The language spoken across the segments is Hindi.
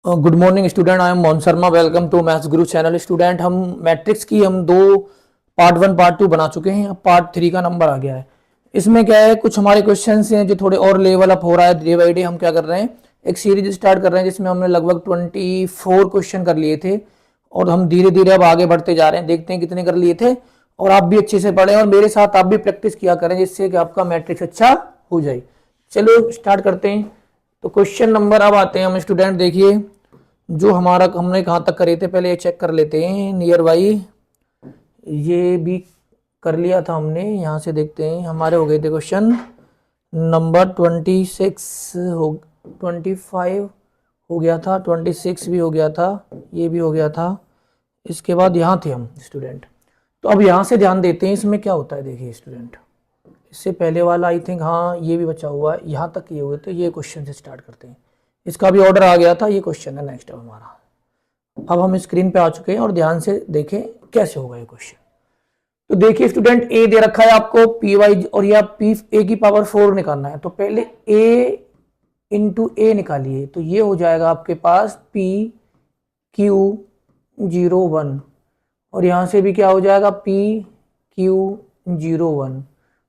Good morning student, I am Mohan Sharma. Welcome to maths Guru channel. Student, हम मैट्रिक्स की हम दो पार्ट 1 पार्ट 2 बना चुके हैं। अब पार्ट 3 का नंबर आ गया है। इसमें क्या है, कुछ हमारे क्वेश्चंस हैं जो थोड़े और लेवल अप हो रहा है। डे बाई डे हम क्या कर रहे हैं, एक सीरीज स्टार्ट कर रहे हैं जिसमें हमने लगभग 24 क्वेश्चन कर लिए थे और हम धीरे धीरे अब आगे बढ़ते जा रहे हैं। देखते हैं कितने कर लिए थे। और आप भी अच्छे से पढ़ें और मेरे साथ आप भी प्रैक्टिस किया करें जिससे कि आपका मैट्रिक्स अच्छा हो जाए। चलो स्टार्ट करते हैं। तो क्वेश्चन नंबर अब आते हैं हम। स्टूडेंट देखिए, जो हमारा हमने कहाँ तक करे थे पहले ये चेक कर लेते हैं। नियर बाई ये भी कर लिया था हमने। यहाँ से देखते हैं हमारे हो गए थे क्वेश्चन नंबर 26 हो 25 हो गया था, 26 भी हो गया था, ये भी हो गया था। इसके बाद यहाँ थे हम स्टूडेंट। तो अब यहाँ से ध्यान देते हैं इसमें क्या होता है। देखिए स्टूडेंट, इससे पहले वाला आई थिंक, हाँ ये भी बचा हुआ है, यहाँ तक ये हुए। तो ये क्वेश्चन से स्टार्ट करते हैं। इसका भी ऑर्डर आ गया था। ये क्वेश्चन है नेक्स्ट अब हमारा। अब हम स्क्रीन पे आ चुके हैं और ध्यान से देखें कैसे होगा ये क्वेश्चन। तो देखिए स्टूडेंट, ए दे रखा है आपको पी वाई और या पी ए की पावर 4 निकालना है। तो पहले ए इंटू ए निकालिए। तो ये हो जाएगा आपके पास पी क्यू 01 और यहाँ से भी क्या हो जाएगा पी क्यू 01।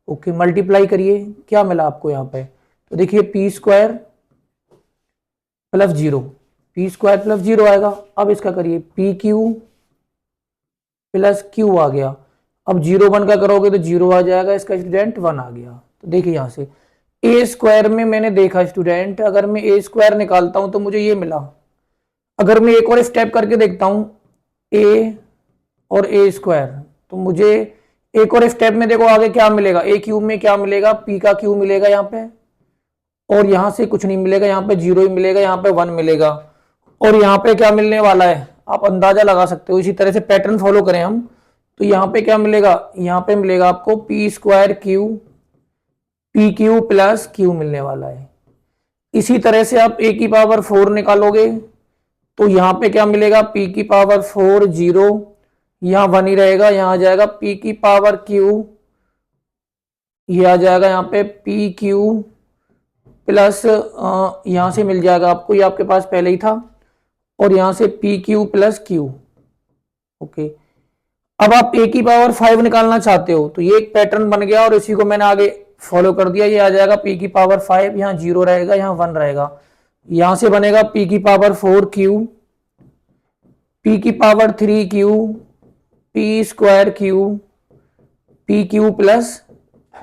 ओके, मल्टीप्लाई करिए, क्या मिला आपको यहाँ पे। तो देखिए P square plus 0, P square plus 0 आएगा। अब इसका करिए पी क्यू प्लस क्यू आ गया। अब 0 1 का करोगे तो 0 आ जाएगा, इसका स्टूडेंट 1 आ गया। तो देखिए यहाँ से ए स्क्वायर में मैंने देखा स्टूडेंट, अगर मैं ए स्क्वायर निकालता हूं तो मुझे ये मिला। अगर मैं एक और स्टेप करके देखता हूं ए और ए स्क्वायर, तो मुझे एक और स्टेप में देखो आगे क्या मिलेगा। ए क्यूब में क्या मिलेगा, पी का क्यूब मिलेगा यहाँ पे, और यहां से कुछ नहीं मिलेगा, यहाँ पे 0 ही मिलेगा, यहाँ पे 1 मिलेगा। और यहाँ पे क्या मिलने वाला है आप अंदाजा लगा सकते हो। इसी तरह से पैटर्न फॉलो करें हम, तो यहाँ पे क्या मिलेगा, यहाँ पे मिलेगा आपको P square Q P Q plus Q मिलने वाला है। इसी तरह से आप ए की पावर 4 निकालोगे तो यहाँ पे क्या मिलेगा, पी की पावर 4 0, यहाँ 1 ही रहेगा, यहाँ आ जाएगा पी की पावर क्यू, ये आ जाएगा यहाँ पे पी क्यू प्लस यहाँ से मिल जाएगा आपको, ये आपके पास पहले ही था, और यहाँ से P Q plus Q. Okay, अब आप ए की पावर 5 निकालना चाहते हो तो ये एक पैटर्न बन गया और इसी को मैंने आगे फॉलो कर दिया। ये आ जाएगा पी की पावर 5, यहाँ 0 रहेगा, यहाँ 1 रहेगा, यहाँ से बनेगा पी की पावर 4 क्यू, पी की power 3 Q, P square Q, P Q plus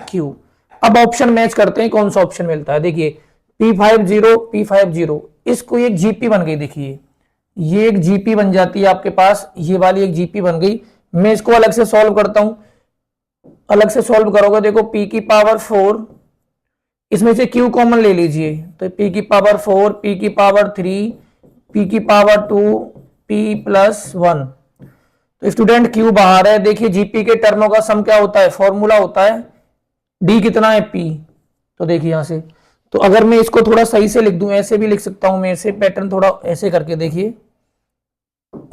Q. अब ऑप्शन मैच करते हैं कौन सा ऑप्शन मिलता है। देखिए P50 P50, इसको एक जीपी बन गई। देखिए ये एक जीपी बन जाती है आपके पास, ये वाली एक जीपी बन गई। मैं इसको अलग से सॉल्व करता हूं। अलग से सॉल्व करोगे, देखो p की पावर 4, इसमें से q कॉमन ले लीजिए, तो p की पावर 4, p की पावर 3, p की पावर 2, p प्लस 1। तो स्टूडेंट q बाहर है। देखिए जीपी के टर्मों का सम क्या होता है, फॉर्मूला होता है d कितना है p। तो देखिए यहां से, तो अगर मैं इसको थोड़ा सही से लिख दूं, ऐसे भी लिख सकता हूं मैं, ऐसे पैटर्न थोड़ा ऐसे करके देखिए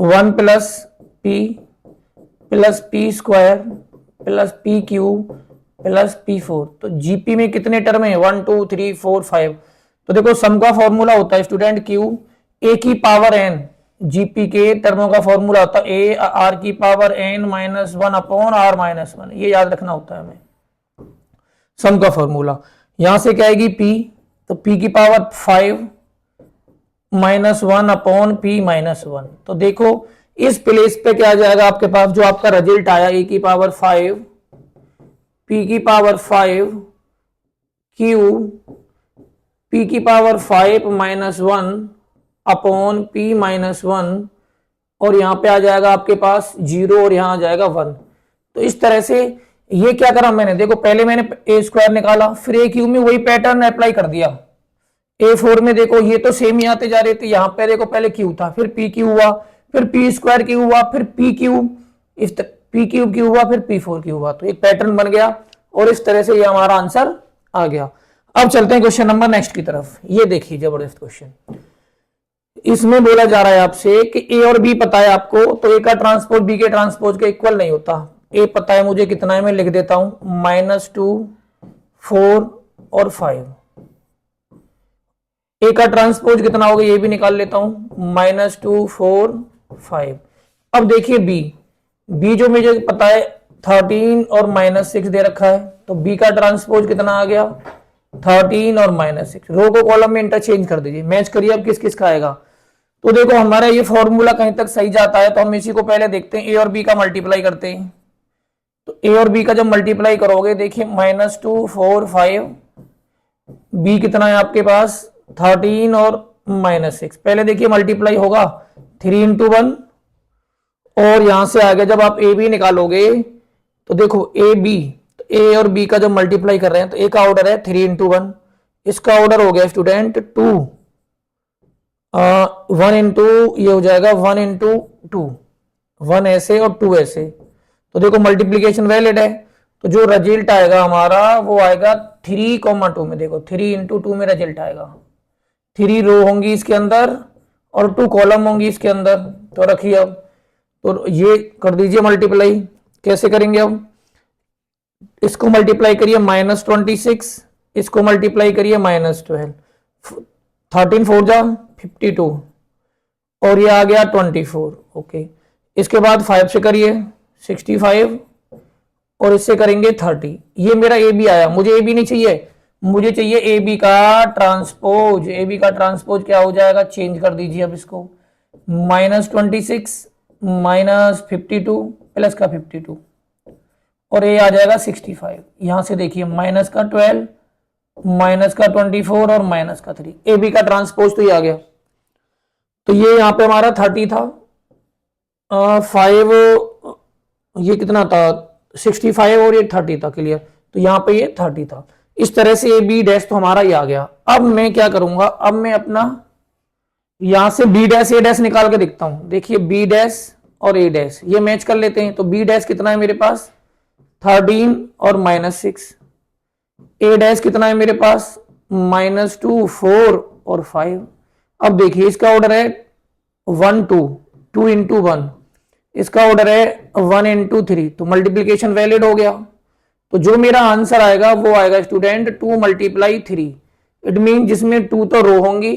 1 plus P plus P square plus P Q plus P4। तो जीपी में कितने टर्म है, 1 2 3 4 5। तो देखो सम का फॉर्मूला होता है स्टूडेंट क्यू ए की पावर एन, जीपी के टर्मों का फॉर्मूला होता है ए आर की power N minus 1 upon R minus 1। ये याद रखना होता है हमें सम का फॉर्मूला। यहां से क्या आएगी पी, तो पी की power 5 minus 1 upon P minus 1। तो देखो इस प्लेस पे क्या आ जाएगा आपके पास, जो आपका रिजल्ट आया ए की पावर 5 पी की पावर 5 क्यू पी की power 5 minus 1 upon P minus 1, और यहां पे आ जाएगा आपके पास 0 और यहां आ जाएगा 1। तो इस तरह से ये क्या करा मैंने, देखो पहले मैंने ए स्क्वायर निकाला, फिर ए क्यू में वही पैटर्न अप्लाई कर दिया। A4 में देखो ये तो सेम ही आते जा रहे थे, यहाँ पे देखो पहले क्यू था, फिर पी क्यू हुआ, फिर पी स्क्वायर क्यू हुआ, फिर पी क्यू, इस पी क्यू क्यू हुआ, फिर P4 क्यू हुआ। तो एक पैटर्न बन गया और इस तरह से ये हमारा आंसर आ गया। अब चलते हैं क्वेश्चन नंबर नेक्स्ट की तरफ। ये देखिए जबरदस्त क्वेश्चन, इसमें बोला जा रहा है आपसे कि ए और बी पता है आपको, तो ए का ट्रांसपोज बी के ट्रांसपोज के इक्वल नहीं होता। ए पता है मुझे कितना है, मैं लिख देता हूं -2 4 और 5। ए का ट्रांसपोज कितना होगा ये भी निकाल लेता हूं, -2 4 5। अब देखिए बी जो मुझे पता है 13 और -6 दे रखा है, तो बी का ट्रांसपोज कितना आ गया 13 और -6। रो को कॉलम में इंटरचेंज कर दीजिए, मैच करिए अब किस किस का आएगा। तो देखो हमारा ये फॉर्मूला कहीं तक सही जाता है, तो हम इसी को पहले देखते हैं, ए और बी का मल्टीप्लाई करते हैं। तो ए और बी का जब मल्टीप्लाई करोगे देखिए -2 4 5, बी कितना है आपके पास 13 और -6। पहले देखिए मल्टीप्लाई होगा 3 × 1, और यहां से आगे जब आप ए बी निकालोगे तो देखो ए बी, ए और बी का जब मल्टीप्लाई कर रहे हैं तो ए का ऑर्डर है 3 × 1, इसका ऑर्डर हो गया स्टूडेंट 2, 1 × ये हो जाएगा 1 × 2, 1 ऐसे और 2 ऐसे। तो देखो मल्टीप्लीकेशन वैलिड है, तो जो रिजल्ट आएगा हमारा वो आएगा 3, 2 में। देखो 3 × 2 में रिजल्ट आएगा, 3 रो होंगी इसके अंदर और 2 कॉलम होंगी इसके अंदर। तो रखिए अब, तो ये कर दीजिए मल्टीप्लाई। कैसे करेंगे अब, इसको मल्टीप्लाई करिए -26, इसको मल्टीप्लाई करिए -12, 13 4 जा 52 और ये आ गया 24। ओके, इसके बाद 5 से करिए 65 और इससे करेंगे 30। ये मेरा ए बी आया, मुझे ए बी नहीं चाहिए, मुझे चाहिए ए बी का ट्रांसपोज। ए बी का ट्रांसपोज क्या हो जाएगा, चेंज कर दीजिए अब इसको, -26 -52 प्लस का 52 और ये आ जाएगा 65। यहां से देखिए माइनस का 12 माइनस का 24 और माइनस का 3, ए बी का ट्रांसपोज तो ये आ गया। तो ये यहाँ पे हमारा 30 था, 5 ये कितना था 65 और ये 30 था, क्लियर। तो यहाँ पे ये 30 था। इस तरह से ए बी डैश तो हमारा ये आ गया। अब मैं क्या करूंगा, अब मैं अपना यहां से बी डैश ए डैश निकाल के दिखता हूं। देखिए बी डैश और ए डैश ये मैच कर लेते हैं। तो बी डैश कितना है मेरे पास 13 और -6, ए डैश कितना है मेरे पास -2 4 और 5। अब देखिए इसका ऑर्डर है 1 2 2 × 1, इसका ऑर्डर है 1 × 3, तो मल्टीप्लीकेशन वैलिड हो गया। तो जो मेरा आंसर आएगा वो आएगा स्टूडेंट 2 × 3। इट मीन जिसमें 2 तो रो होंगी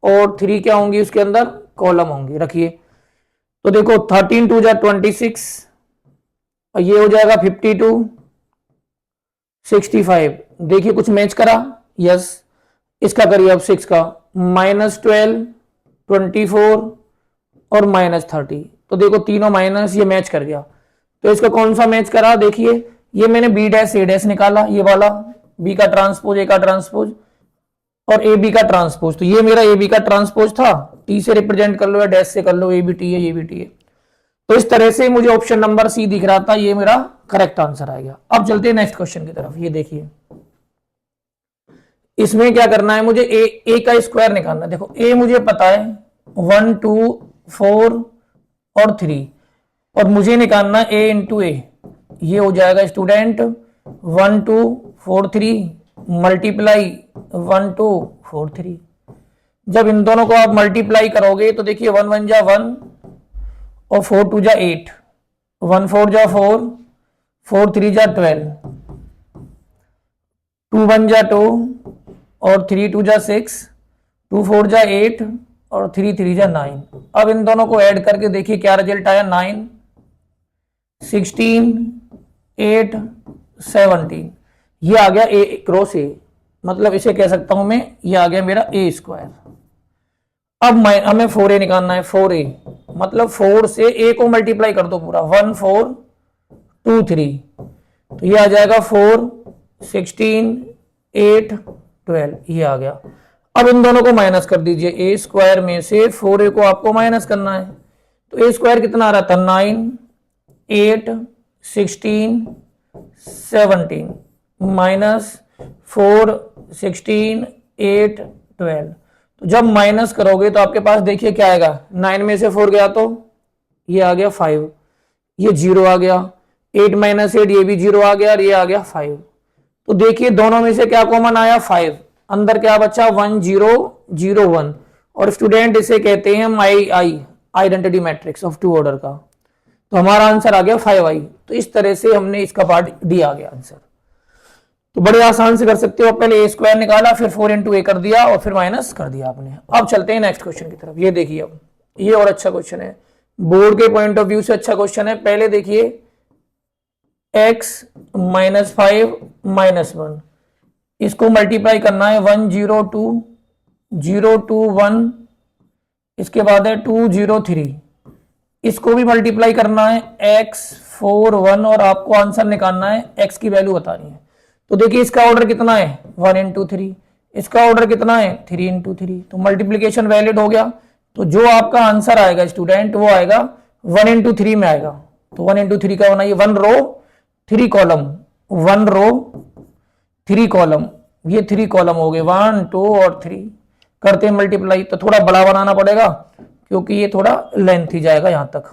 और 3 क्या होंगी उसके अंदर कॉलम होंगी। रखिए तो देखो 13 2 जा 26 और ये हो जाएगा 52 65। देखिए कुछ मैच करा, यस। इसका करिए अब 6 का -12 24 और -30। तो देखो तीनों माइनस ये मैच कर गया। तो इसका कौन सा मैच करा, देखिए ये मैंने बी डैश ए डैश निकाला, ये वाला बी का ट्रांसपोज ए का ट्रांसपोज और ए बी का ट्रांसपोज। तो ये मेरा ए बी का ट्रांसपोज था, टी से रिप्रेजेंट कर लो या डैश से कर लो, ए बी टी है ये भी टी है। तो इस तरह से मुझे ऑप्शन नंबर सी दिख रहा था, ये मेरा करेक्ट आंसर आएगा। अब चलते हैं नेक्स्ट क्वेश्चन की तरफ। ये देखिए इसमें क्या करना है, मुझे ए का स्क्वायर निकालना है। देखो ए मुझे पता है 1 2 4 और 3 और मुझे निकालना ए इंटू ए। ये हो जाएगा स्टूडेंट 1 2 4 3 मल्टीप्लाई 1 2 4 3। जब इन दोनों को आप मल्टीप्लाई करोगे तो देखिए 1 1 जा 1 और 4 2 जा 8, 1 4 जा 4, 4 3 जा 12, 2 1 जा 2 और 3 2 जा 6, 2 4 जा 8 और 3 3 जा 9। अब इन दोनों को ऐड करके देखिए क्या रिजल्ट आया, 9 16 8 17। ये आ गया ए क्रॉस ए, मतलब इसे कह सकता हूं मैं ये आ गया मेरा ए स्क्वायर। अब हमें 4a निकालना है, 4a मतलब 4 से a को मल्टीप्लाई कर दो पूरा, 1 4 2 3। तो ये आ जाएगा 4 16 8 12, ये आ गया। अब इन दोनों को माइनस कर दीजिए, ए स्क्वायर में से 4a को आपको माइनस करना है। तो ए स्क्वायर कितना आ रहा था 9 8 16 17 माइनस 4 16 8 12। तो जब माइनस करोगे तो आपके पास देखिए क्या आएगा, 9 में से 4 गया तो ये आ गया 5, ये 0 आ गया, 8 - 8 ये भी 0 आ गया और ये आ गया 5। तो देखिए दोनों में से क्या कॉमन आया 5, अंदर क्या बचा 1 0 0 1। और स्टूडेंट इसे कहते हैं आइडेंटिटी मैट्रिक्स ऑफ 2 ऑर्डर का। तो हमारा आंसर आ गया 5i। तो इस तरह से हमने इसका पार्ट डी आ गया आंसर। तो बड़े आसान से कर सकते हो, पहले ए स्क्वायर निकाला, फिर 4 इंटू ए कर दिया और फिर माइनस कर दिया आपने। अब चलते हैं नेक्स्ट क्वेश्चन की तरफ। ये देखिए, अब ये और अच्छा क्वेश्चन है, बोर्ड के पॉइंट ऑफ व्यू से अच्छा क्वेश्चन है। पहले देखिए x माइनस 5 माइनस 1, इसको मल्टीप्लाई करना है 1 0 2 0 2 1, इसके बाद है 2 0 3, इसको भी मल्टीप्लाई करना है x 4 1 और आपको आंसर निकालना है, x की वैल्यू बतानी है। तो देखिए इसका ऑर्डर कितना है 1 इंटू 3, इसका ऑर्डर कितना है 3 इंटू 3, तो मल्टीप्लीकेशन वैलिड हो गया। तो जो आपका आंसर आएगा स्टूडेंट वो आएगा 1 इंटू 3 में आएगा। तो 1 इंटू 3 का बनाइए, 1 रो 3 कॉलम, 1 रो 3 कॉलम, ये 3 कॉलम हो गए 1 2 और 3, करते हैं मल्टीप्लाई। तो थोड़ा बड़ा बनाना पड़ेगा क्योंकि ये थोड़ा लेंथ ही जाएगा यहां तक।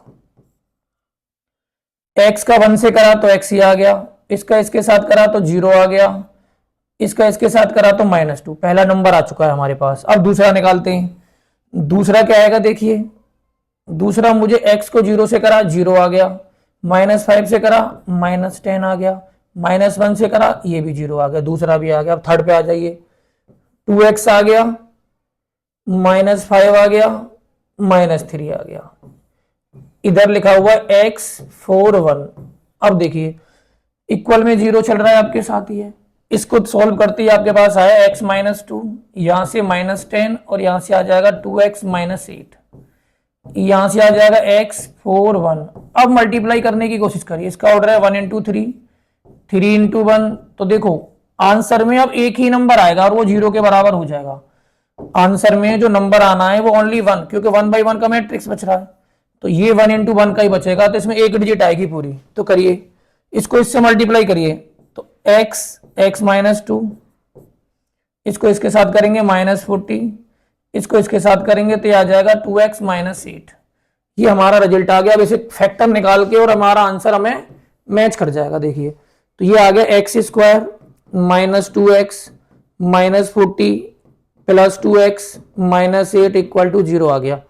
x का 1 से करा तो x ही आ गया, इसका इसके साथ करा तो 0 आ गया, इसका इसके साथ करा तो -2, पहला नंबर आ चुका है हमारे पास। अब दूसरा निकालते हैं। दूसरा क्या आएगा, देखिए दूसरा मुझे x को 0 से करा 0 आ गया, -5 से करा -10 आ गया, -1 से करा ये भी 0 आ गया, दूसरा भी आ गया। अब थर्ड पे आ जाइए, 2x आ गया, -5 आ गया, -3 आ गया, इधर लिखा हुआ है x 4 1। अब देखिए इक्वल में 0 चल रहा है आपके साथ ही है, इसको सॉल्व करते ही आपके पास आया x -2, यहां से -10 और यहां से आ जाएगा 2x -8, यहां से आ जाएगा x 4 1। अब मल्टीप्लाई करने की कोशिश करिए, इसका ऑर्डर है 1 इंटू 3 3 इंटू 1, तो देखो आंसर में अब एक ही नंबर आएगा और वो 0 के बराबर हो जाएगा। आंसर में जो नंबर आना है वो ओनली 1, क्योंकि 1 बाई 1 का मैट्रिक्स बच रहा है, तो ये 1 इंटू 1 का ही बचेगा, तो इसमें एक डिजिट आएगी पूरी। तो करिए इसको इससे मल्टीप्लाई करिए, तो x -2, इसको इसके साथ करेंगे -40, इसको इसके साथ करेंगे तो ये आ जाएगा 2x -8। ये हमारा रिजल्ट आ गया। अब इसे फैक्टर निकाल के और हमारा आंसर हमें मैच कर जाएगा। देखिए तो ये आ गया x square -2x -40 plus 2x -8 equal to 0 आ गया।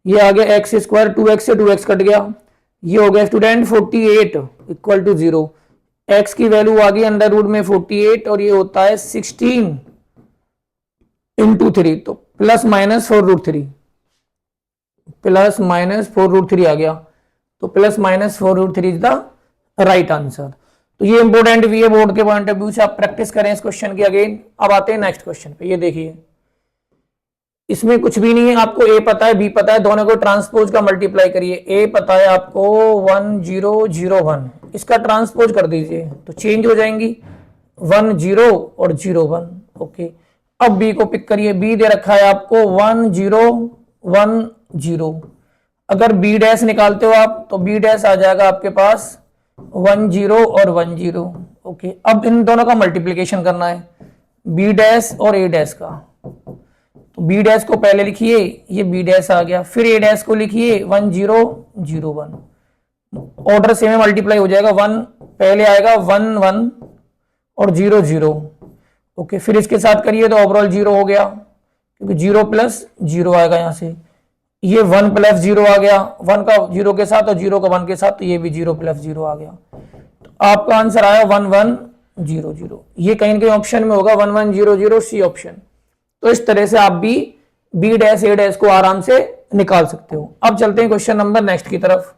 ये आ गया x स्क्वायर, 2x से 2x कट गया, ये हो गया स्टूडेंट 48 इक्वल टू 0। x की वैल्यू आ गई अंडर रूट में 48 और ये होता है 16 इंटू 3, तो +-4√3, +-4√3 आ गया, तो +-4√3 इज द राइट आंसर। तो ये इंपॉर्टेंट भी है बोर्ड के पॉइंट ऑफ व्यू से, आप प्रैक्टिस करें इस क्वेश्चन की अगेन। अब आते हैं नेक्स्ट क्वेश्चन पे। ये देखिए इसमें कुछ भी नहीं है, आपको a पता है b पता है, दोनों को ट्रांसपोज का मल्टीप्लाई करिए। a पता है आपको 1 0 0 1, इसका ट्रांसपोज कर दीजिए तो चेंज हो जाएंगी 1 0 और 0 1। ओके, अब b को पिक करिए, b दे रखा है आपको 1 0 1 0। अगर b डैश निकालते हो आप तो b डैश आ जाएगा आपके पास 1 0 और 1 0। ओके, अब इन दोनों का मल्टीप्लीकेशन करना है, b डैश और a डैश का। तो b डैश को पहले लिखिए, ये b डैश आ गया, फिर a डैश को लिखिए 1 0 0 1। ऑर्डर सेम मल्टीप्लाई हो जाएगा, 1 पहले आएगा 1 1 और 0 0। ओके, फिर इसके साथ करिए तो ओवरऑल 0 हो गया, क्योंकि 0 प्लस 0 आएगा यहां से। ये 1 प्लस 0 आ गया, 1 का 0 के साथ और 0 का 1 के साथ, तो ये भी 0 प्लस 0 आ गया। तो आपका आंसर आया 1 1 0 0। ये कहीं ना कहीं ऑप्शन में होगा 1 1 0 0 सी ऑप्शन। तो इस तरह से आप भी b डैश a डैश को आराम से निकाल सकते हो। अब चलते हैं क्वेश्चन नंबर नेक्स्ट की तरफ।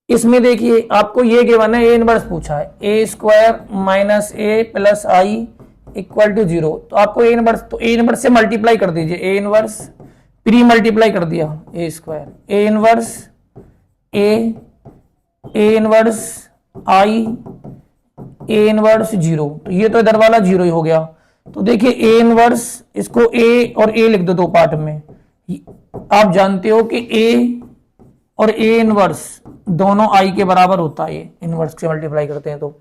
इसमें देखिए आपको ये गिवन है, a इनवर्स पूछा है, a square minus a plus I equal to 0। तो आपको a इनवर्स, तो a इनवर्स से मल्टीप्लाई कर दीजिए, a इनवर्स प्री मल्टीप्लाई कर दिया, a square a inverse a inverse I a inverse 0। तो ये तो इधर वाला 0 ही हो गया। तो देखिए a इनवर्स, इसको a और a लिख दो दो पार्ट में। आप जानते हो कि a और a इनवर्स दोनों i के बराबर होता है, इनवर्स से मल्टीप्लाई करते हैं तो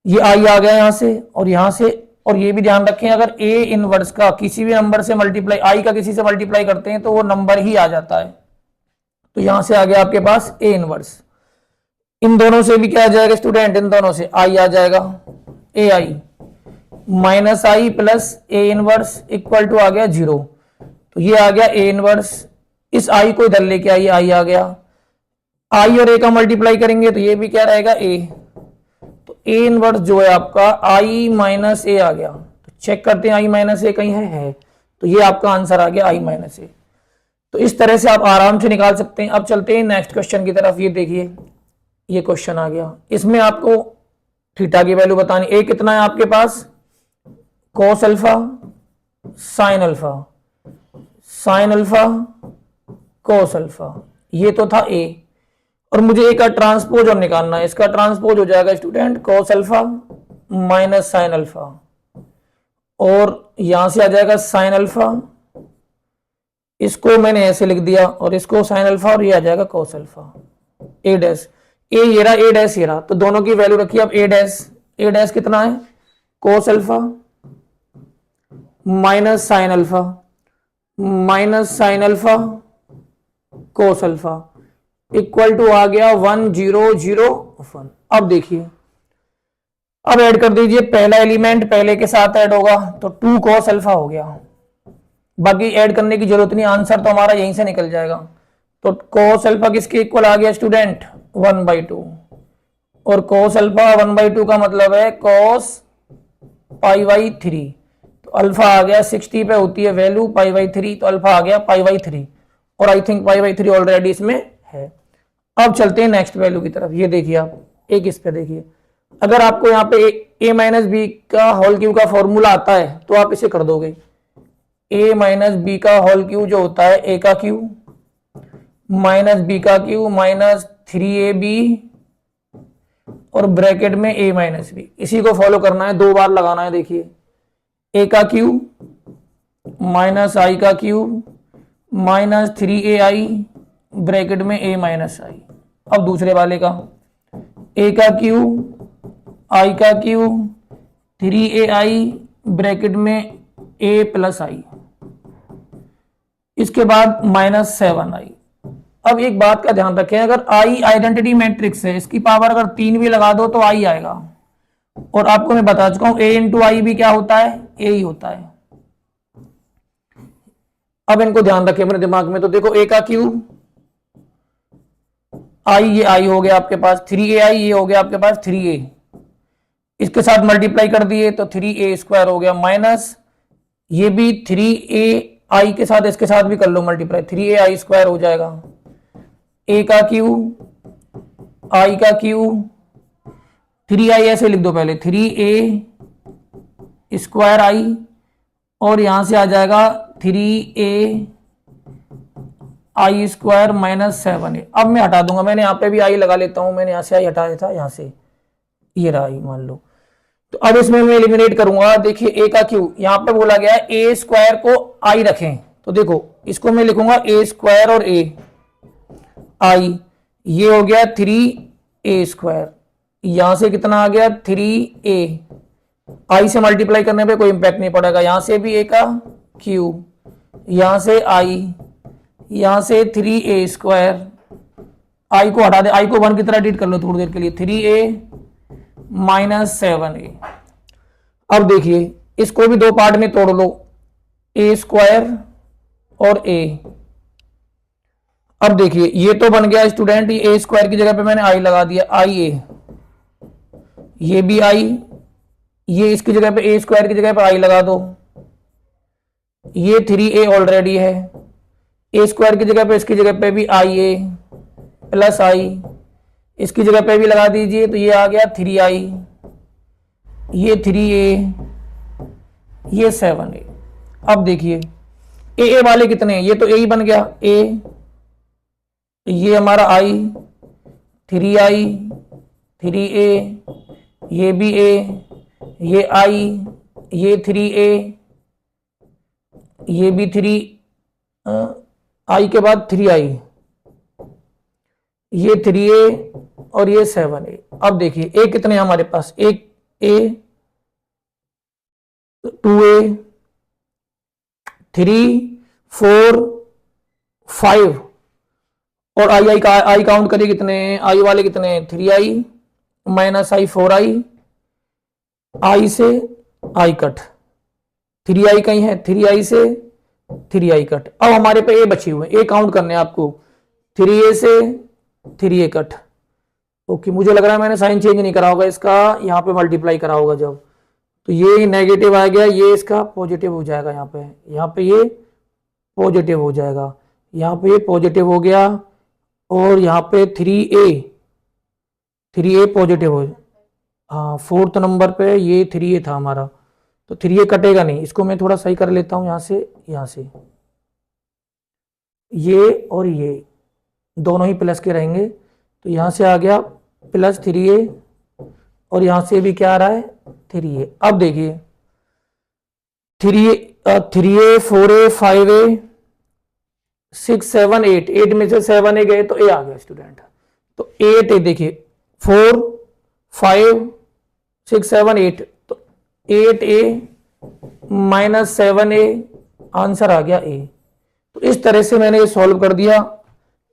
ये i आ गया यहां से और यहां से। और ये भी ध्यान रखें, अगर a इनवर्स का किसी भी नंबर से मल्टीप्लाई, i का किसी से मल्टीप्लाई करते हैं तो वो नंबर ही आ जाता है। तो यहां से आ गया आपके पास a इनवर्स। इन दोनों से भी क्या आ जाएगा स्टूडेंट, इन दोनों से i आ जाएगा, a i minus I plus a inverse equal to आ गया 0। तो ये आ गया a इनवर्स, इस i को इधर लेके आइए, i आ गया, i और a का मल्टीप्लाई करेंगे तो ये भी क्या रहेगा a। तो ए इनवर्स जो है आपका आई माइनस ए आ गया। तो चेक करते हैं आई माइनस ए कहीं है। तो ये आपका आंसर आ गया आई माइनस ए। तो इस तरह से आप आराम से निकाल सकते हैं। अब चलते हैं नेक्स्ट क्वेश्चन की तरफ। ये देखिए ये क्वेश्चन आ गया, इसमें आपको थीटा की वैल्यू बतानी। ए कितना है आपके पास, cos alpha sin alpha, sin alpha cos alpha, ये तो था ए। और मुझे ए का ट्रांसपोज और निकालना है। इसका ट्रांसपोज हो जाएगा स्टूडेंट कोस अल्फा माइनस साइन अल्फा, और यहां से आ जाएगा साइन अल्फा, इसको मैंने ऐसे लिख दिया, और इसको साइन अल्फा, और ये आ जाएगा कोस अल्फा। ए डैश, ए ये रहा, ए डैश ये रहा, तो दोनों की वैल्यू रखिए। अब ए डैश कितना है, cos alpha minus sin alpha minus sin alpha cos alpha equal to आ गया 1001। अब देखिए, अब ऐड कर दीजिए, पहला एलिमेंट पहले के साथ ऐड होगा तो 2 कोस अल्फा हो गया। बाकी ऐड करने की जरूरत नहीं, आंसर तो हमारा यहीं से निकल जाएगा। तो कोस अल्फा किसके इक्वल आ गया स्टूडेंट, 1/2। और कोस अल्फा 1/2 का मतलब है कोस π/3। तो अल्फा आ गया 60 पे होती है वैल्यू π/3, तो अल्फा आ गया π/3, और आई थिंक π/3 ऑलरेडी इसमें है। अब चलते हैं नेक्स्ट वैल्यू की तरफ। ये देखिए आप एक इस पे देखिए, अगर आपको यहाँ पे a माइनस बी का होल क्यूब का फॉर्मूला आता है तो आप इसे कर दोगे। a माइनस बी का होल क्यूब जो होता है a का क्यूब माइनस बी का क्यूब माइनस 3ab और ब्रैकेट में a माइनस बी, इसी को फॉलो करना है, 2 बार लगाना है। देखिए a का क्यूब माइनस आई का क्यूब माइनस 3ai ब्रैकेट में a माइनस आई। अब दूसरे वाले का a का क्यूब आई का क्यूब 3ai ब्रैकेट में a प्लस आई, इसके बाद माइनस 7i। अब एक बात का ध्यान रखें, अगर i आइडेंटिटी मैट्रिक्स है, इसकी पावर अगर 3 भी लगा दो तो i आएगा। और आपको मैं बता चुका हूं a इंटू आई भी क्या होता है, a ही होता है। अब इनको ध्यान रखें अपने दिमाग में। तो देखो a का क्यूब i, ये i हो गया आपके पास, 3ai ये हो गया आपके पास 3a, इसके साथ मल्टीप्लाई कर दिए तो 3a स्क्वायर हो गया, माइनस ये भी 3ai के साथ इसके साथ भी कर लो मल्टीप्लाई, 3ai स्क्वायर हो जाएगा। a का क्यूब i का क्यूब 3i ऐसे लिख दो पहले, 3a स्क्वायर i, और यहां से आ जाएगा 3a आई स्क्वायर माइनस 7a। अब मैं हटा दूंगा, मैंने यहाँ पे भी आई लगा लेता हूं, मैंने यहां से आई हटाया था, यहां से ये रहा आई मान लो। तो अब इसमें मैं एलिमिनेट करूंगा। देखिए a का क्यूब यहाँ पे बोला गया है a स्क्वायर को i रखें, तो देखो इसको मैं लिखूंगा a स्क्वायर और a i, ये हो गया 3a स्क्वायर, यहां से कितना आ गया 3a, i से मल्टीप्लाई करने पे कोई इंपैक्ट नहीं पड़ेगा। यहां से भी a का क्यूब, यहां से i, यहां से 3a स्क्वायर, i को हटा दे, i को 1 की तरह ट्रीट कर लो थोड़ी देर के लिए, 3a माइनस 7a। अब देखिए इसको भी 2 पार्ट में तोड़ लो, a स्क्वायर और a। अब देखिए ये तो बन गया स्टूडेंट, ये a स्क्वायर की जगह पे मैंने i लगा दिया, ia, ये भी i, ये इसकी जगह पे a स्क्वायर की जगह पे i लगा दो, ये 3a ऑलरेडी है, a स्क्वायर की जगह पे इसकी जगह पे भी ia प्लस i, इसकी जगह पे भी लगा दीजिए, तो ये आ गया 3i, ये 3a, ये 7a। अब देखिए a वाले कितने हैं, ये तो a ही बन गया, a, ये हमारा i, 3i 3a, ये भी a, ये i, ये 3a, ये भी 3 i के बाद 3i, ये 3a और ये 7a। अब देखिए a कितने हैं हमारे पास, एक a, 2a, 3, 4, 5, और आई काउंट करिए कितने हैं, आई वाले कितने हैं 3i minus i 4i, i से i कट, 3i कहीं है, 3i से 3i कट। अब हमारे पे a बचे हुए, a काउंट करने हैं आपको, 3a से 3a कट, ओके, मुझे लग रहा है मैंने साइन चेंज नहीं करा होगा इसका, यहाँ पे मल्टीप्लाई करा होगा जब, तो ये नेगेटिव आ गया, ये इसका पॉजिटिव हो जाएगा, यहाँ पे ये पॉजिटिव हो जाएगा, यहाँ पे ये पॉजिटिव हो गया, और यहाँ पे 3a पॉजिटिव हो, हाँ 4th नंबर पे ये 3a था हमारा, तो 3a कटेगा नहीं, इसको मैं थोड़ा सही कर लेता हूँ, यहाँ से ये और ये दोनों ही प्लस के रहेंगे, तो यहाँ से आ गया प्लस 3a, और यहाँ से भी क्या आ रहा है 3a। अब देखिए 3a 4a 5a 6 7 8, 8 में से 7a गए तो a आ गया स्टूडेंट, तो 8a देखिए 4 5 6 7 8, तो 8a माइनस 7a, आंसर आ गया a। तो इस तरह से मैंने ये सॉल्व कर दिया।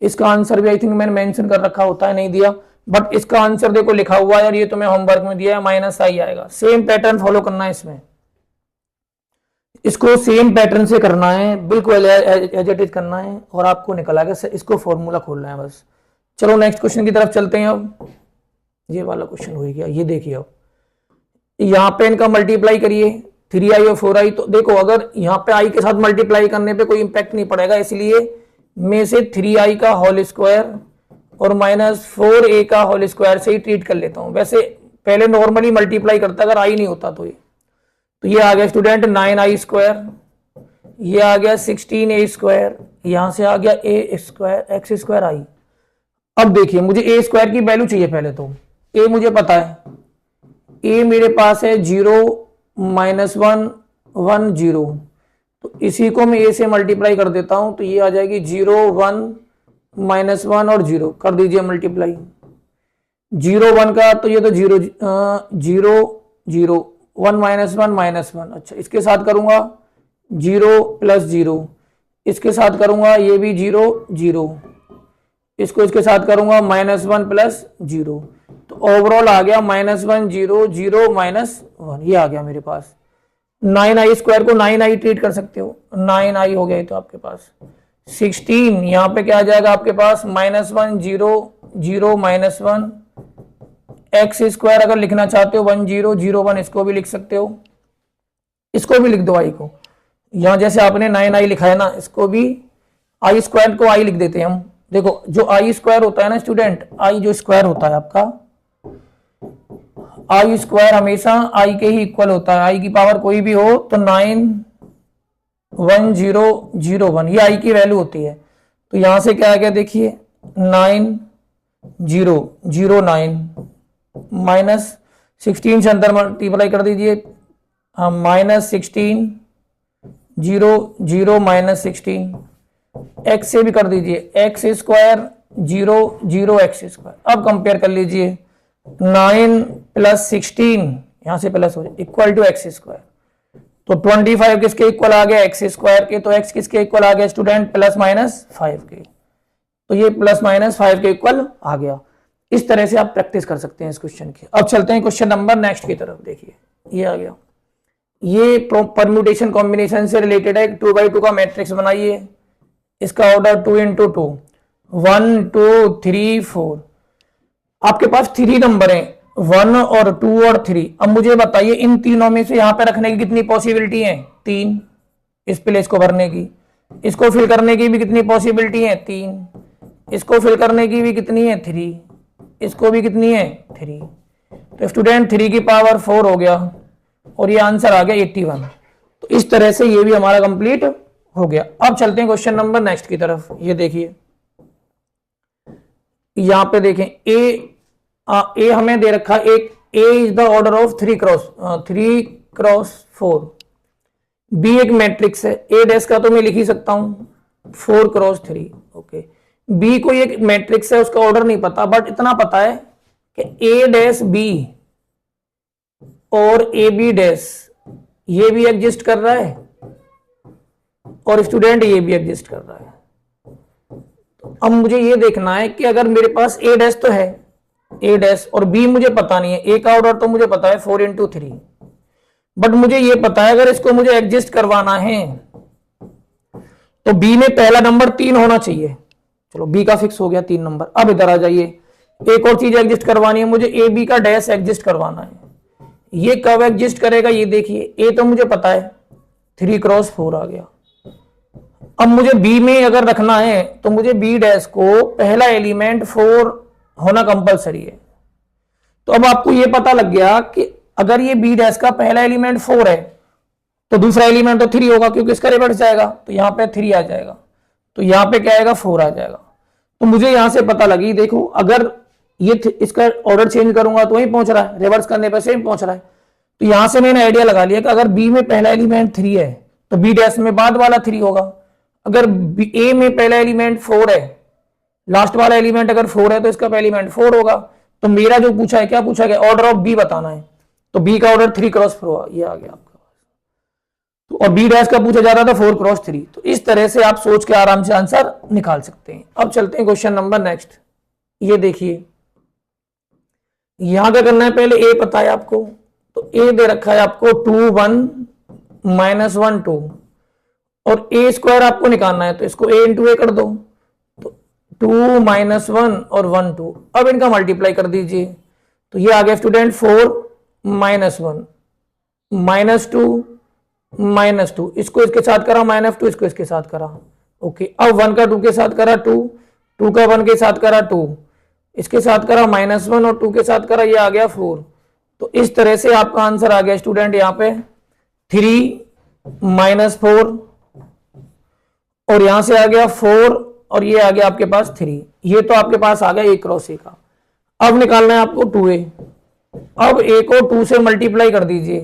इसका आंसर भी आई थिंक मैंने मेंशन कर रखा होता है, नहीं दिया, बट इसका आंसर देखो लिखा हुआ है, और ये तुम्हें होमवर्क में दिया है, माइनस आई आएगा। सेम पैटर्न फॉलो करना है इसमें, इसको सेम पैटर्न से करना है, बिल्कुल एज इट इज करना है, और आपको निकल आएगा। इसको फॉर्मूला खोलना है बस। चलो नेक्स्ट क्वेश्चन की तरफ चलते हैं। अब ये वाला क्वेश्चन हो गया, ये देखिए अब यहाँ पे इनका मल्टीप्लाई करिए, 3i और 4i, तो देखो अगर यहाँ पे i के साथ मल्टीप्लाई करने पे कोई इंपैक्ट नहीं पड़ेगा, इसलिए में से 3i का होल स्क्वायर और माइनस 4a का होल स्क्वायर से ही ट्रीट कर लेता हूँ। वैसे पहले नॉर्मली मल्टीप्लाई करता अगर i नहीं होता तो ये आ गया स्टूडेंट 9i स्क्वायर, ये आ गया 16a स्क्वायर, यहां से आ गया a square x square i। अब देखिए मुझे a स्क्वायर की वैल्यू चाहिए, पहले तो a मुझे पता है, a मेरे पास है 0 -1 1 0, तो इसी को मैं a से मल्टीप्लाई कर देता हूं, तो ये आ जाएगी 0 1 -1 और 0, कर दीजिए मल्टीप्लाई। 0 1 का तो ये तो 0 0 0 1 -1 -1, अच्छा इसके साथ करूंगा 0 + 0, इसके साथ करूंगा ये भी 0 0, इसको इसके साथ करूंगा -1 + 0, तो ओवरऑल आ गया -1 0 0 -1, ये आ गया मेरे पास। 9i स्क्वायर को 9i ट्रीट कर सकते हो, 9i हो गया तो आपके पास 16, यहाँ पे क्या आ जाएगा आपके पास -1 0 0 -1, एक्स स्क्वायर अगर लिखना चाहते हो 1 0 0 1, इसको भी लिख सकते हो, इसको भी लिख दो i को, यहां जैसे आपने 9i लिखा है ना, इसको भी i स्क्वायर को i लिख देते हैं हम। देखो जो i स्क्वायर होता है ना स्टूडेंट, i जो स्क्वायर होता है आपका, i स्क्वायर हमेशा i के ही इक्वल होता है, i की पावर कोई भी हो तो 9 1 0 0 1, ये i की वैल्यू होती है। तो यहां से क्या आ गया देखिए 9 0 0 9 माइनस 16 से अंदर मल्टीप्लाई कर दीजिए, -16 0 0 -16, x से भी कर दीजिए x स्क्वायर 0 0 x स्क्वायर। अब कंपेयर कर लीजिए 9 + 16, यहां से प्लस हो जाए, इक्वल टू x स्क्वायर, तो 25 किसके इक्वल आ गया x स्क्वायर के, तो x किसके इक्वल आ गया स्टूडेंट +-5 के, तो ये +-5 के इक्वल आ गया। इस तरह से आप प्रैक्टिस कर सकते हैं इस क्वेश्चन की। अब चलते हैं क्वेश्चन नंबर नेक्स्ट की तरफ। देखिए ये आ गया, ये परम्यूटेशन कॉम्बिनेशन से रिलेटेड है। 2x2 का मैट्रिक्स बनाइए, इसका ऑर्डर 2 × 2 1 2 3 4, आपके पास 3 नंबर हैं, 1 और 2 और 3। अब मुझे बताइए इन तीनों में से यहां पे रखने की कितनी पॉसिबिलिटी है, 3, इस प्लेस को भरने की, इसको फिल करने की भी कितनी पॉसिबिलिटी है, 3, इसको फिल करने की भी कितनी है, 3, इसको भी कितनी है, 3। तो स्टूडेंट 3 की पावर 4 हो गया, और ये आंसर आ गया 81। तो इस तरह से ये भी हमारा कंप्लीट हो गया। अब चलते हैं क्वेश्चन नंबर नेक्स्ट की तरफ। ये देखिए यहां पे देखें ए हमें दे रखा है, एक A is the order of 3 × 4, B एक मैट्रिक्स है, ए डैश का तो मैं लिख ही सकता हूं 4 × 3, ओके। बी कोई एक मैट्रिक्स है, उसका ऑर्डर नहीं पता, बट इतना पता है कि ए डैश बी और ए बी डैश ये भी एग्जिस्ट कर रहा है, और स्टूडेंट ये भी एग्जिस्ट कर रहा है। अब मुझे ये देखना है कि अगर मेरे पास ए डैश तो है, ए डैश, और बी मुझे पता नहीं है, ए का ऑर्डर तो मुझे पता है 4 × 3, बट मुझे ये पता है अगर इसको मुझे एग्जिस्ट करवाना है तो बी में पहला नंबर 3 होना चाहिए। चलो बी का फिक्स हो गया 3 नंबर। अब इधर आ जाइए, एक और चीज एग्जिस्ट करवानी है मुझे, ए बी का डैश एग्जिस्ट करवाना है। ये कब एग्जिस्ट करेगा ये देखिए, ए तो मुझे पता है 3x4 आ गया। अब मुझे बी में अगर रखना है तो मुझे बी डैश को पहला एलिमेंट 4 होना कंपलसरी है। तो अब आपको ये पता लग गया कि अगर ये बी डैश का पहला एलिमेंट 4 है तो दूसरा एलिमेंट तो 3 होगा, क्योंकि इसका रिवर्स जाएगा, तो यहां पे 3 आ जाएगा, तो यहां पे क्या आएगा 4 आ जाएगा। तो मुझे यहां से पता लगी, देखो अगर ये इसका ऑर्डर चेंज करूंगा तो वहीं पहुंच रहा है, रिवर्स करने पर सेम पहुंच रहा है। तो यहां से मैंने आइडिया लगा लिया कि अगर बी में पहला एलिमेंट 3 है तो बी डैश में बाद वाला 3 होगा। अगर ए में पहला एलिमेंट 4 है, लास्ट वाला एलिमेंट अगर 4 है तो इसका एलिमेंट 4 होगा। तो मेरा जो पूछा है, क्या पूछा गया, ऑर्डर ऑफ बी बताना है, तो बी का ऑर्डर 3x4 ये आ गया आपका। तो और बी डैश का पूछा जा रहा था 4x3। तो इस तरह से आप सोच के आराम से आंसर निकाल सकते हैं। अब चलते हैं क्वेश्चन नंबर नेक्स्ट। ये देखिए यहां क्या करना है, पहले ए पता है आपको, तो ए दे रखा है आपको 2 1 -1 2 और ए स्क्वायर आपको निकालना है, तो इसको ए इंटू ए कर दो, तो 2 -1 और 1 2। अब इनका मल्टीप्लाई कर दीजिए, तो ये आ गया स्टूडेंट 4 -1 -2 -2, इसको इसके साथ करा -2, इसको इसके साथ करा, ओके। अब 1 का 2 के साथ करा 2, 2 का 1 के साथ करा 2, इसके साथ करा -1 और 2 के साथ करा, ये आ गया 4। तो इस तरह से आपका आंसर आ गया स्टूडेंट यहाँ पे 3 -4 और यहां से आ गया 4 और ये आ गया आपके पास 3। ये तो आपके पास आ गया A×A का। अब निकालना है आपको 2A। अब A को 2 से मल्टीप्लाई कर दीजिए,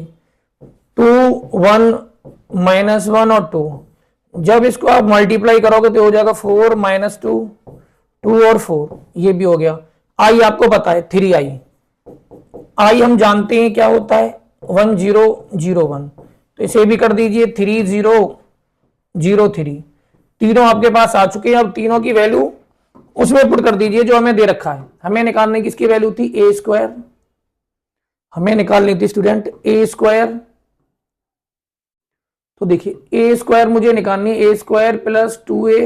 2 1 -1 और 2। जब इसको आप मल्टीप्लाई करोगे तो हो जाएगा 4 -2 2 और 4, ये भी हो गया। आई आपको पता है 3i, आई हम जानते हैं क्या होता है 1 0 0 1, तो इसे भी कर दीजिए 3 0 0 3। तीनों आपके पास आ चुके हैं। अब तीनों की वैल्यू उसमें पुट कर दीजिए जो हमें दे रखा है। हमें निकालने की इसकी वैल्यू थी ए स्क्वायर, हमें निकालनी थी स्टूडेंट ए स्क्वायर। तो देखिए ए स्क्वायर मुझे निकालनी है, ए स्क्वायर प्लस 2a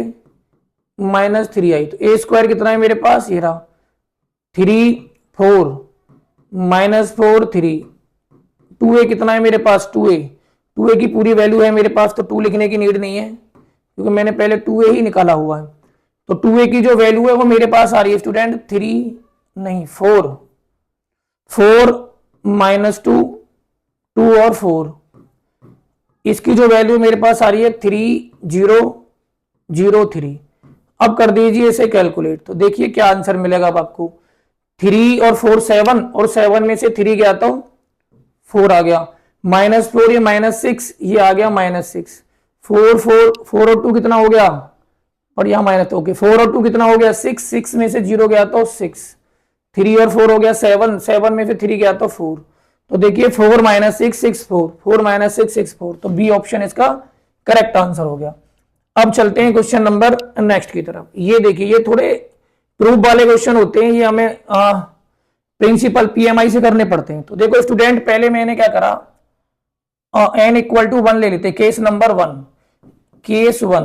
-3i। तो ए स्क्वायर कितना है मेरे पास, ये रहा 3 4 -4 3। 2a कितना है मेरे पास 2a, 2a की पूरी वैल्यू है मेरे पास, तो 2 लिखने की नीड नहीं है क्योंकि मैंने पहले 2a ही निकाला हुआ है। तो 2a की जो वैल्यू है वो मेरे पास आ रही है स्टूडेंट 4 -2 2 और 4। इसकी जो वैल्यू मेरे पास आ रही है 3 0 0 3। अब कर दीजिए इसे कैलकुलेट, तो देखिए क्या आंसर मिलेगा अब आपको। 3 और 4 7 और 7 में से 3 गया तो 4 आ गया, -4 ये -6 ये आ गया -6। 4 और 2 कितना हो गया, और यहाँ माइनस, ओके 4 और 2 कितना हो गया 6, 6 में से 0 गया तो 6। 3 और 4 हो गया 7, 7 में से 3 गया तो 4। तो देखिए 4 -6 6 4, 4 -6 6 4, तो बी ऑप्शन इसका करेक्ट आंसर हो गया। अब चलते हैं क्वेश्चन नंबर नेक्स्ट की तरफ। ये देखिए ये थोड़े प्रूफ वाले क्वेश्चन होते हैं, ये हमें प्रिंसिपल पीएमआई से करने पड़ते हैं। तो देखो स्टूडेंट पहले मैंने क्या करा, n = 1 ले लेते, केस नंबर 1। केस 1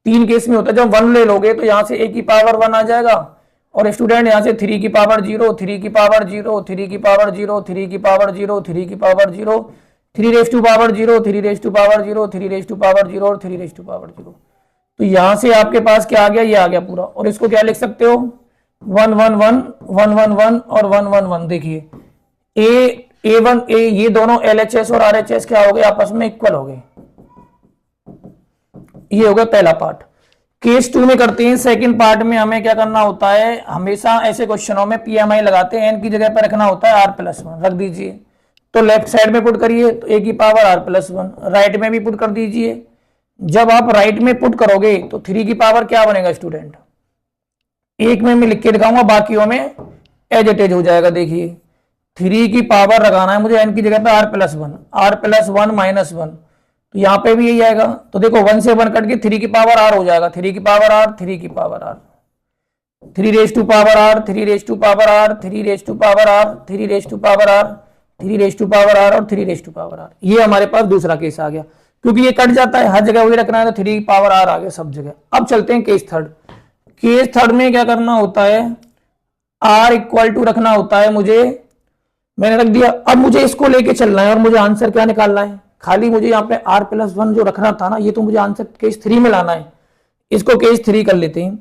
तीन केस में होता है, जब 1 ले लोगे तो यहां से a की पावर 1 आ जाएगा, और स्टूडेंट यहां से 3 की पावर 0 3 की पावर 0 3 की पावर 0 3 की पावर 0 3 की power 0 3 raise to power 0 3 raise to power 0 3 raise to power 0 और 3 रेज टू पावर 0। तो यहां से आपके पास क्या आ गया, ये आ गया पूरा, और इसको क्या लिख सकते हो 1 1 1 1 1 1 और 1 1 1। देखिए A1 A ये दोनों LHS और RHS क्या हो गए, आपस में इक्वल हो गए। ये हो गया पहला पार्ट। केस 2 में करते हैं, सेकंड पार्ट में हमें क्या करना होता है, हमेशा ऐसे क्वेश्चनों में पीएमआई लगाते हैं, n की जगह पर रखना होता है r+1 रख दीजिए। तो लेफ्ट साइड में पुट करिए तो a की पावर r+1, राइट में भी पुट कर दीजिए। जब आप राइट में पुट करोगे तो 3 की पावर क्या बनेगा स्टूडेंट, एक में मैं लिख के दिखाऊंगा, बाकियों में एज इट इज हो जाएगा। देखिए 3 की पावर लगाना है मुझे n की जगह पे r+1 -1, तो यहाँ पे भी यही आएगा। तो देखो 1 से 1 कट के 3 की पावर r हो जाएगा, 3 की पावर r 3 की power r 3 raise to power r 3 raise to power r 3 raise to power r 3 raise to power r 3 raise to power r और 3 रेज टू पावर r। ये हमारे पास दूसरा केस आ गया, क्योंकि ये कट जाता है, हर जगह वही रखना है, तो 3 की पावर r आ गया सब जगह। अब चलते हैं केस थर्ड। केस थर्ड में क्या करना होता है, आर इक्वल टू रखना होता है मुझे, मैंने रख दिया। अब मुझे इसको लेके चलना है और मुझे आंसर क्या निकालना है, खाली मुझे यहाँ पे आर प्लस वन जो रखना था ना, ये तो मुझे आंसर केस 3 में लाना है। इसको केस 3 कर लेते हैं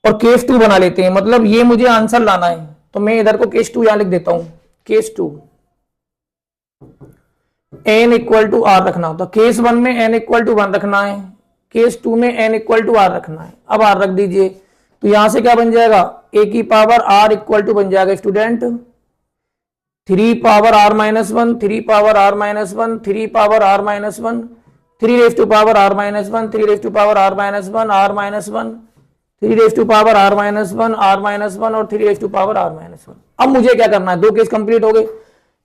और केस 2 बना लेते हैं, मतलब ये मुझे आंसर लाना है। तो मैं इधर को केस 2 यहां लिख देता हूं, case 2 N equal to R रखना होता। केस 1 में एन इक्वल टू 1 रखना है, केस 2 में एन इक्वल टू आर रखना है। अब आर रख दीजिए, तो यहां से क्या बन जाएगा, ए की पावर आर इक्वल टू बन जाएगा student 3 power R minus 1, 3 power R minus 1, 3 power R minus 1, 3 raise to power R minus 1, 3 raise to power R minus 1, R minus 1, 3 raise to power R minus 1, R minus 1 और 3 raise to power R minus 1। अब मुझे क्या करना है, दो केस कंप्लीट हो गए।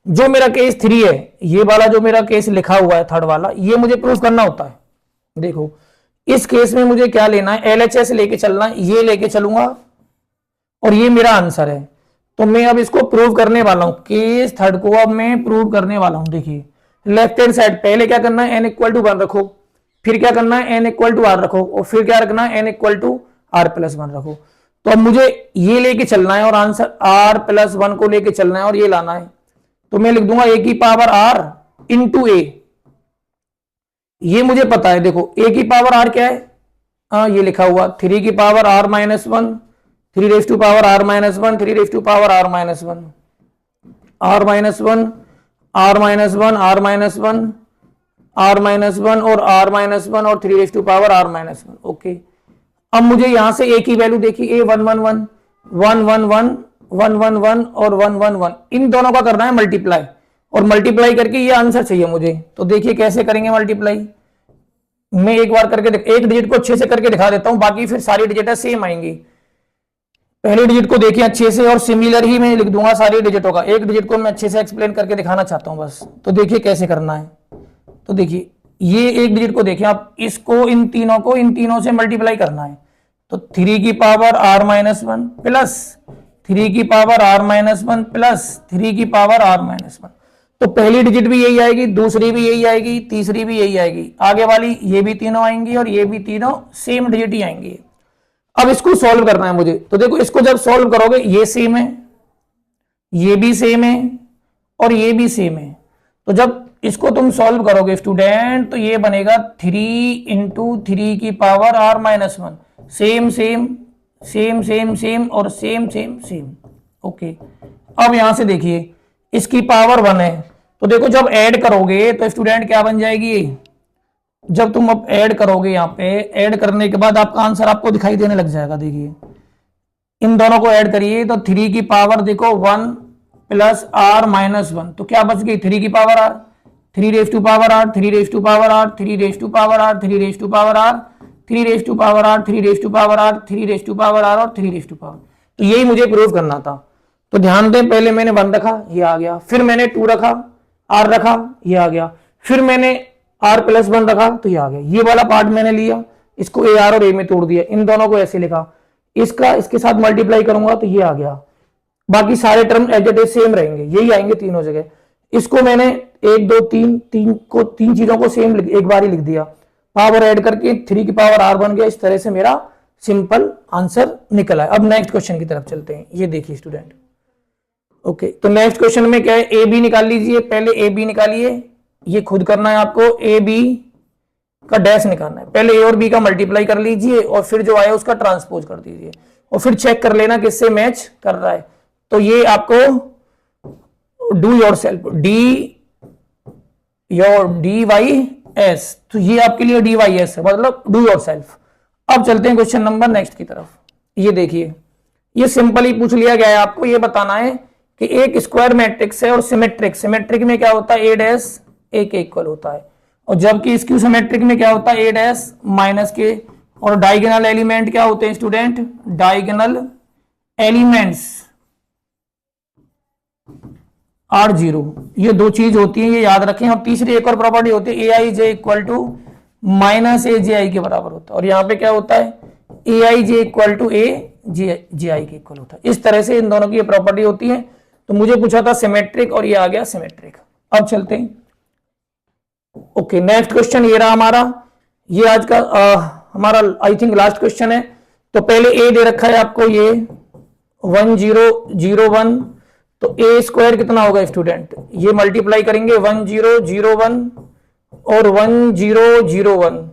जो मेरा केस 3 है, ये वाला जो मेरा केस लिखा हुआ है थर्ड वाला, ये मुझे प्रूफ करना होता है। देखो इस केस में मुझे क्या लेना है, एलएचएस लेके चलना है, ये लेके चलूंगा और ये मेरा आंसर है। तो मैं अब इसको प्रूव करने वाला हूं, केस थर्ड को अब मैं प्रूव करने वाला हूं। देखिए लेफ्ट हैंड साइड पहले क्या करना है, एन इक्वल टू 1 रखो, फिर क्या करना है, एन इक्वल टू आर रखो, और फिर क्या रखना है, N equal to R plus 1 रखो। तो अब मुझे ये लेके चलना है और आंसर आर प्लस 1 को लेके चलना है और ये लाना है। तो मैं लिख दूंगा ए की पावर आर इंटू ए, ये मुझे पता है। देखो ए की पावर आर क्या है, ये लिखा हुआ 3 की power R minus 1, 3 raise to power R minus 1, 3 raise to power R minus 1, R minus 1, R minus 1, R minus 1, R minus 1 और आर माइनस 1 और 3 raise to power R minus 1। Okay, अब मुझे यहां से ए की वैल्यू देखिए, ए 1 1 1 1 1 1 1 1 1 और 1 1 1, इन दोनों का करना है मल्टीप्लाई, और मल्टीप्लाई करके ये आंसर चाहिए मुझे। तो देखिए कैसे करेंगे मल्टीप्लाई, मैं एक बार करके एक डिजिट को अच्छे से करके दिखा देता हूं, बाकी फिर सारी डिजिट सेम आएंगी। पहले डिजिट को देखिए अच्छे से, और सिमिलर ही मैं लिख दूंगा सारी डिजिटों का। एक डिजिट को मैं अच्छे से एक्सप्लेन करके दिखाना चाहता हूं बस। तो देखिए कैसे करना है, तो देखिए ये एक डिजिट को देखिए आप, इसको इन तीनों से मल्टीप्लाई करना है। तो 3 की पावर आर माइनस 1 प्लस 3 की पावर आर माइनस 1 प्लस 3 की पावर आर माइनस 1। तो पहली डिजिट भी यही आएगी, दूसरी भी यही आएगी, तीसरी भी यही आएगी, आगे वाली ये भी तीनों आएंगी और ये भी तीनों सेम डिजिट ही आएंगी। अब इसको सॉल्व करना है मुझे। तो देखो इसको जब सॉल्व करोगे, ये सेम है, ये भी सेम है और ये भी सेम है। तो जब इसको तुम सॉल्व करोगे स्टूडेंट, तो ये बनेगा 3 इंटू 3 की power R minus 1, same same same same same और सेम सेम सेम। ओके, अब यहां से देखिए इसकी पावर 1 है, तो देखो जब ऐड करोगे तो स्टूडेंट क्या बन जाएगी, जब तुम अब ऐड करोगे यहाँ पे, ऐड करने के बाद आपका आंसर आपको दिखाई देने लग जाएगा। देखिए इन दोनों को ऐड करिए, तो 3 की पावर देखो 1 प्लस आर माइनस 1, तो क्या बच गई 3 की power R, 3 raise to power R, 3 raise to power R, 3 raise to power R, 3 raise to power R, 3 raise to power R, 3 raise to power R, 3 raise to power R और 3 रेज टू पावर। तो यही मुझे प्रूव करना था। तो ध्यान दें, पहले मैंने 1 रखा, ये आ गया, फिर मैंने 2 रखा, आर रखा, ये आ गया, फिर मैंने आर प्लस 1 रखा, तो ये आ गया। ये वाला पार्ट मैंने लिया, इसको ए आर और ए में तोड़ दिया, इन दोनों को ऐसे लिखा, इसका इसके साथ मल्टीप्लाई करूंगा तो ये आ गया। बाकी सारे term as it is same रहेंगे, यही आएंगे तीनों जगह। इसको मैंने 1 2 3 तीन चीजों को सेम एक बार ही लिख दिया, पावर ऐड करके 3 की पावर आर बन गया। इस तरह से मेरा सिंपल आंसर निकला है। अब नेक्स्ट क्वेश्चन की तरफ चलते हैं। ये देखिए स्टूडेंट, ओके, तो नेक्स्ट क्वेश्चन में क्या है, ए बी निकाल लीजिए। पहले ए बी निकालिए, ये खुद करना है आपको, ए बी का डैश निकालना है। पहले ए और बी का मल्टीप्लाई कर लीजिए और फिर जो आया उसका ट्रांसपोज कर दीजिए और फिर चेक कर लेना किससे मैच कर रहा है। तो ये आपको do yourself, D Y S, तो ये आपके लिए डी वाई एस है, मतलब डू योर सेल्फ। अब चलते हैं क्वेश्चन नंबर नेक्स्ट की तरफ। ये देखिए, ये सिंपल ही पूछ लिया गया है, आपको ये बताना है कि एक स्क्वायर मैट्रिक्स है और सिमेट्रिक में क्या होता है, ए डैश ए के इक्वल होता है, और जबकि स्क्यू सिमेट्रिक में क्या होता है, ए डैश माइनस के। और डायगोनल एलिमेंट क्या होते हैं स्टूडेंट, डायगोनल एलिमेंट्स आर 0। ये दो चीज होती है, ये याद रखें। और तीसरी एक और प्रॉपर्टी होती है, ए आई जे इक्वल टू माइनस ए जे आई के बराबर होता है। और यहाँ पे क्या होता है, ए आई जे इक्वल टू ए जे आई के इक्वल होता है। इस तरह से इन दोनों की ये प्रॉपर्टी होती है। तो मुझे पूछा था सिमेट्रिक और ये आ गया सिमेट्रिक। अब चलते हैं, ओके, नेक्स्ट क्वेश्चन ये रहा हमारा, ये आज का हमारा आई थिंक लास्ट क्वेश्चन है। तो पहले ए दे रखा है आपको ये, 1001, तो ए स्क्वायर कितना होगा स्टूडेंट, ये मल्टीप्लाई करेंगे 1001 और 1001,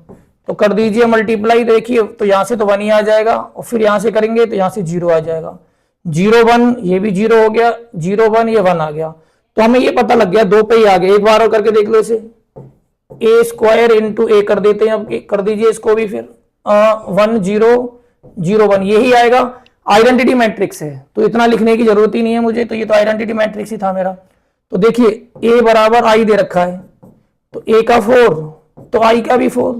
तो कर दीजिए मल्टीप्लाई। देखिए तो यहां से तो 1 ही आ जाएगा और फिर यहां से करेंगे तो यहां से 0 आ जाएगा, 01 ये भी 0 हो गया, 01 ये 1 आ गया। तो हमें ये पता लग गया, 2 पे ही आ गया। एक बार और करके देख लो इसे, ए स्क्वायर इंटू ए कर देते हैं, अब कर दीजिए इसको भी फिर 1001 यही आएगा। आइडेंटिटी मैट्रिक्स है तो इतना लिखने की जरूरत ही नहीं है मुझे, तो ये तो आइडेंटिटी मैट्रिक्स ही था मेरा। तो देखिए ए बराबर आई दे रखा है, तो ए का 4 तो आई का भी 4,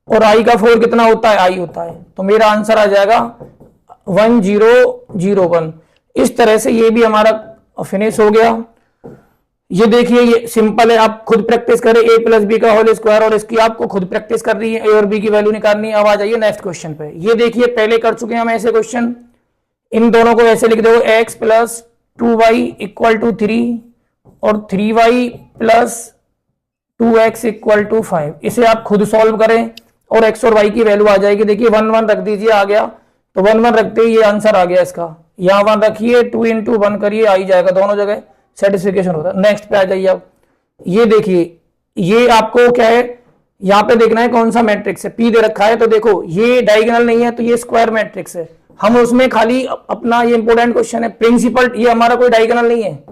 और आई का 4 कितना होता है, आई होता है। तो मेरा आंसर आ जाएगा 1001। इस तरह से ये भी हमारा फिनिश हो गया। ये देखिए ये सिंपल है, आप खुद प्रैक्टिस करें, a प्लस बी का होल स्क्वायर, और इसकी आपको खुद प्रैक्टिस करनी है, a और b की वैल्यू निकालनी है। अब आ जाइए नेक्स्ट क्वेश्चन पे। ये देखिए पहले कर चुके हैं हम ऐसे क्वेश्चन, इन दोनों को ऐसे लिख दो, x plus 2y equal to 3 और 3y plus 2x equal to 5। इसे आप खुद सॉल्व करें और x और y की वैल्यू आ जाएगी। देखिए 1 1 रख दीजिए, आ गया, तो 1 1 रखते ही ये आंसर आ गया इसका। यहाँ 1 रखिए, 2 इंटू 1 करिए, आ ही जाएगा, दोनों जगह सेटिस्फिकेशन होता है। नेक्स्ट पे आ जाइए। अब ये देखिए, ये आपको क्या है, यहाँ पे देखना है कौन सा मैट्रिक्स है, पी दे रखा है, तो देखो ये डायगोनल नहीं है तो ये स्क्वायर मैट्रिक्स है। हम उसमें खाली अपना, ये इंपोर्टेंट क्वेश्चन है, प्रिंसिपल, ये हमारा कोई डायगोनल नहीं है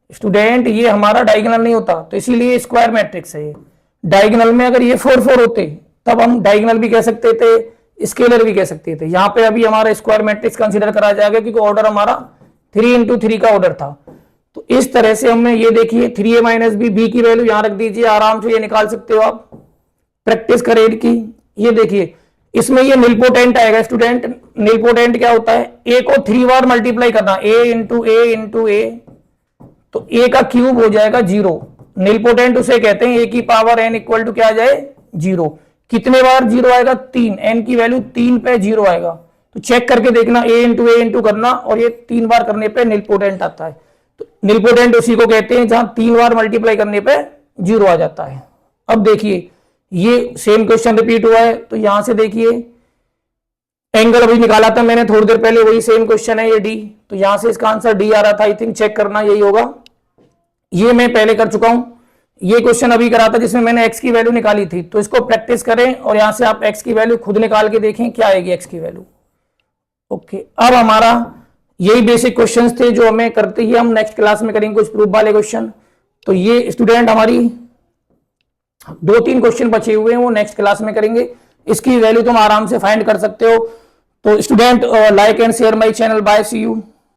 स्टूडेंट, ये हमारा डायगोनल नहीं होता, तो इसीलिए स्क्वायर मैट्रिक्स है ये। डायगोनल में अगर ये 4 4 होते तब हम डायगोनल भी कह सकते थे, स्केलर भी कह सकते थे। यहाँ पे अभी हमारा स्क्वायर मैट्रिक्स कंसिडर करा जाएगा क्योंकि ऑर्डर हमारा 3 इंटू 3 का ऑर्डर था। तो इस तरह से हमने, ये देखिए 3a माइनस बी की वैल्यू यहां रख दीजिए, आराम से ये निकाल सकते हो आप, प्रैक्टिस करें की। ये देखिए इसमें ये निलपोटेंट आएगा स्टूडेंट। निलपोटेंट क्या होता है, a को 3 बार मल्टीप्लाई करना, a इंटू ए, तो a का क्यूब हो जाएगा 0। निलपोटेंट उसे कहते हैं a की पावर n इक्वल टू क्या आ जाए 0। कितने बार 0 आएगा, 3, n की वैल्यू 3 पे 0 आएगा। तो चेक करके देखना, a इंटू करना, और ये 3 बार करने पे निलपोटेंट आता है। तो निलपोटेंट उसी को कहते हैं जहां 3 बार मल्टीप्लाई करने पे 0 आ जाता है। अब देखिए ये सेम क्वेश्चन रिपीट हुआ है, तो यहां से देखिए एंगल अभी निकाला था मैंने थोड़ी देर पहले, वही सेम क्वेश्चन है ये डी, तो यहां से इसका आंसर डी आ रहा था, आई थिंक चेक करना यही होगा। ये मैं पहले कर चुका हूं, ये क्वेश्चन अभी करा था जिसमें मैंने x की वैल्यू निकाली थी, तो इसको प्रैक्टिस करें और यहां से आप x की वैल्यू खुद निकाल के देखें क्या आएगी x की वैल्यू। ओके, अब हमारा यही बेसिक क्वेश्चंस थे जो हमें करते ही हम नेक्स्ट क्लास में करेंगे कुछ प्रूफ वाले क्वेश्चन। तो ये स्टूडेंट हमारी 2-3 क्वेश्चन बचे हुए हैं, वो नेक्स्ट क्लास में करेंगे। इसकी वैल्यू तुम आराम से फाइंड कर सकते हो। तो student like and share my channel, bye, see you.